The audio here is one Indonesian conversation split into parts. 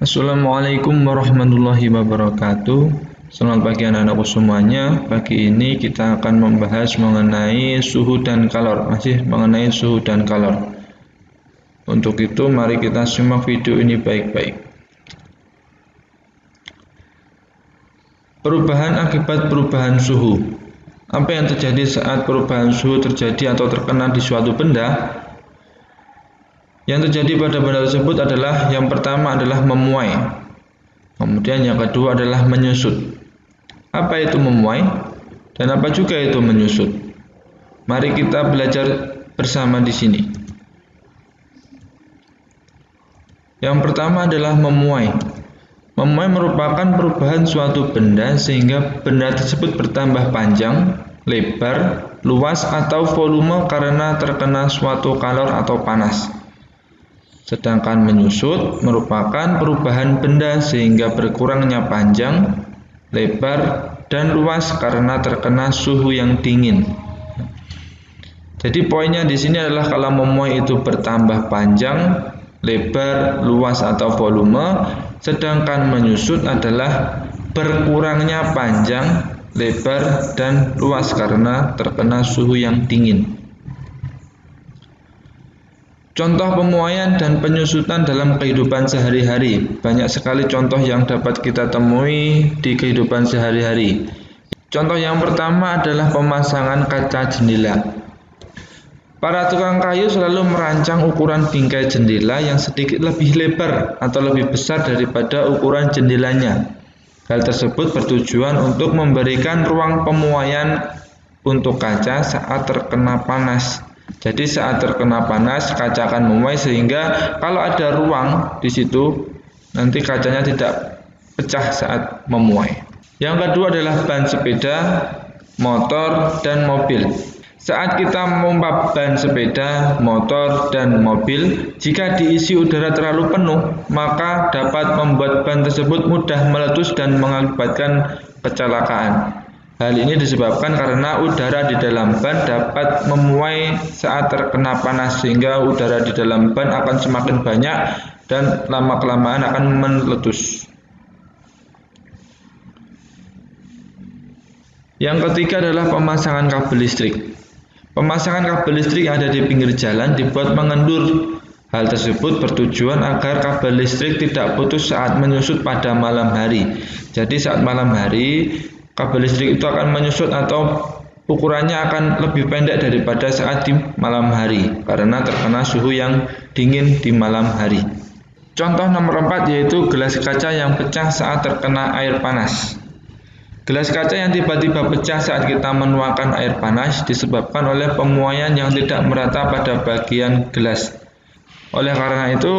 Assalamualaikum warahmatullahi wabarakatuh. Selamat pagi anak-anakku semuanya. Pagi ini kita akan membahas mengenai suhu dan kalor. Masih mengenai suhu dan kalor. Untuk itu mari kita simak video ini baik-baik. Perubahan akibat perubahan suhu. Apa yang terjadi saat perubahan suhu terjadi atau terkena di suatu benda? Yang terjadi pada benda tersebut adalah yang pertama adalah memuai. Kemudian yang kedua adalah menyusut. Apa itu memuai dan apa juga itu menyusut? Mari kita belajar bersama di sini. Yang pertama adalah memuai. Memuai merupakan perubahan suatu benda sehingga benda tersebut bertambah panjang, lebar, luas atau volume karena terkena suatu kalor atau panas. Sedangkan menyusut merupakan perubahan benda sehingga berkurangnya panjang, lebar, dan luas karena terkena suhu yang dingin. Jadi poinnya di sini adalah kalau memuai itu bertambah panjang, lebar, luas atau volume, sedangkan menyusut adalah berkurangnya panjang, lebar, dan luas karena terkena suhu yang dingin. Contoh pemuaian dan penyusutan dalam kehidupan sehari-hari. Banyak sekali contoh yang dapat kita temui di kehidupan sehari-hari. Contoh yang pertama adalah pemasangan kaca jendela. Para tukang kayu selalu merancang ukuran bingkai jendela yang sedikit lebih lebar atau lebih besar daripada ukuran jendelanya. Hal tersebut bertujuan untuk memberikan ruang pemuaian untuk kaca saat terkena panas. Jadi saat terkena panas kaca akan memuai sehingga kalau ada ruang di situ nanti kacanya tidak pecah saat memuai. Yang kedua adalah ban sepeda, motor, dan mobil. Saat kita memompa ban sepeda, motor, dan mobil, jika diisi udara terlalu penuh, maka dapat membuat ban tersebut mudah meletus dan mengakibatkan kecelakaan. Hal ini disebabkan karena udara di dalam ban dapat memuai saat terkena panas sehingga udara di dalam ban akan semakin banyak dan lama-kelamaan akan meletus. Yang ketiga adalah pemasangan kabel listrik. Pemasangan kabel listrik yang ada di pinggir jalan dibuat mengendur. Hal tersebut bertujuan agar kabel listrik tidak putus saat menyusut pada malam hari. Jadi saat malam hari kabel listrik itu akan menyusut atau ukurannya akan lebih pendek daripada saat di malam hari karena terkena suhu yang dingin di malam hari. Contoh nomor 4 yaitu gelas kaca yang pecah saat terkena air panas. Gelas kaca yang tiba-tiba pecah saat kita menuangkan air panas disebabkan oleh pemuaian yang tidak merata pada bagian gelas. Oleh karena itu,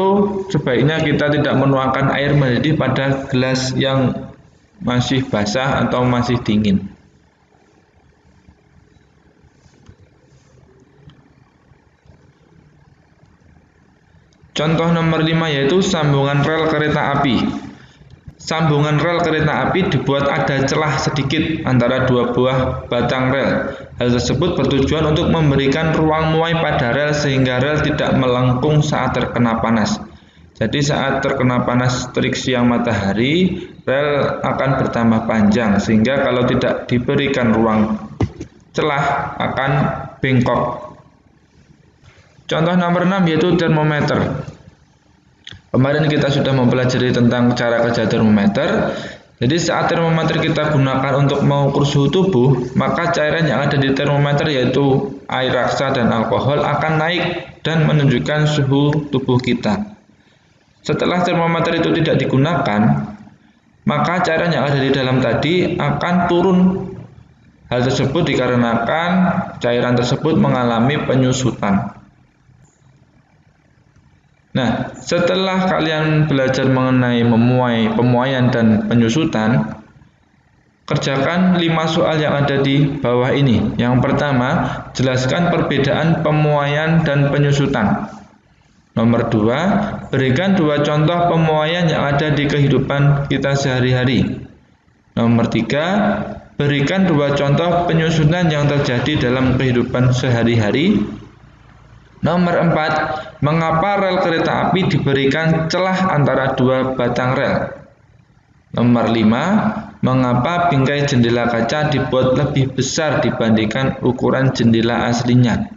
sebaiknya kita tidak menuangkan air mendidih pada gelas yang masih basah atau masih dingin. Contoh nomor 5 yaitu sambungan rel kereta api. Sambungan rel kereta api dibuat ada celah sedikit antara dua buah batang rel. Hal tersebut bertujuan untuk memberikan ruang muai pada rel sehingga rel tidak melengkung saat terkena panas. Jadi saat terkena panas terik siang matahari, rel akan bertambah panjang sehingga kalau tidak diberikan ruang celah akan bengkok. Contoh nomor 6 yaitu termometer. Kemarin kita sudah mempelajari tentang cara kerja termometer. Jadi saat termometer kita gunakan untuk mengukur suhu tubuh, maka cairan yang ada di termometer yaitu air raksa dan alkohol akan naik dan menunjukkan suhu tubuh kita. Setelah termometer itu tidak digunakan, maka cairan yang ada di dalam tadi akan turun. Hal tersebut dikarenakan cairan tersebut mengalami penyusutan. Nah, setelah kalian belajar mengenai pemuaian dan penyusutan, kerjakan 5 soal yang ada di bawah ini. Yang pertama, jelaskan perbedaan pemuaian dan penyusutan. Nomor 2, berikan 2 contoh pemuaian yang ada di kehidupan kita sehari-hari. Nomor 3, berikan 2 contoh penyusutan yang terjadi dalam kehidupan sehari-hari. Nomor 4, mengapa rel kereta api diberikan celah antara dua batang rel? Nomor 5, mengapa bingkai jendela kaca dibuat lebih besar dibandingkan ukuran jendela aslinya?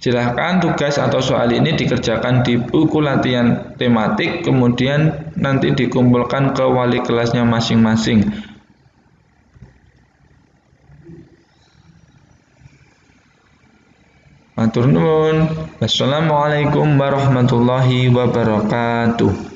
Silahkan tugas atau soal ini dikerjakan di buku latihan tematik, kemudian nanti dikumpulkan ke wali kelasnya masing-masing. Matur nuwun. Wassalamualaikum warahmatullahi wabarakatuh.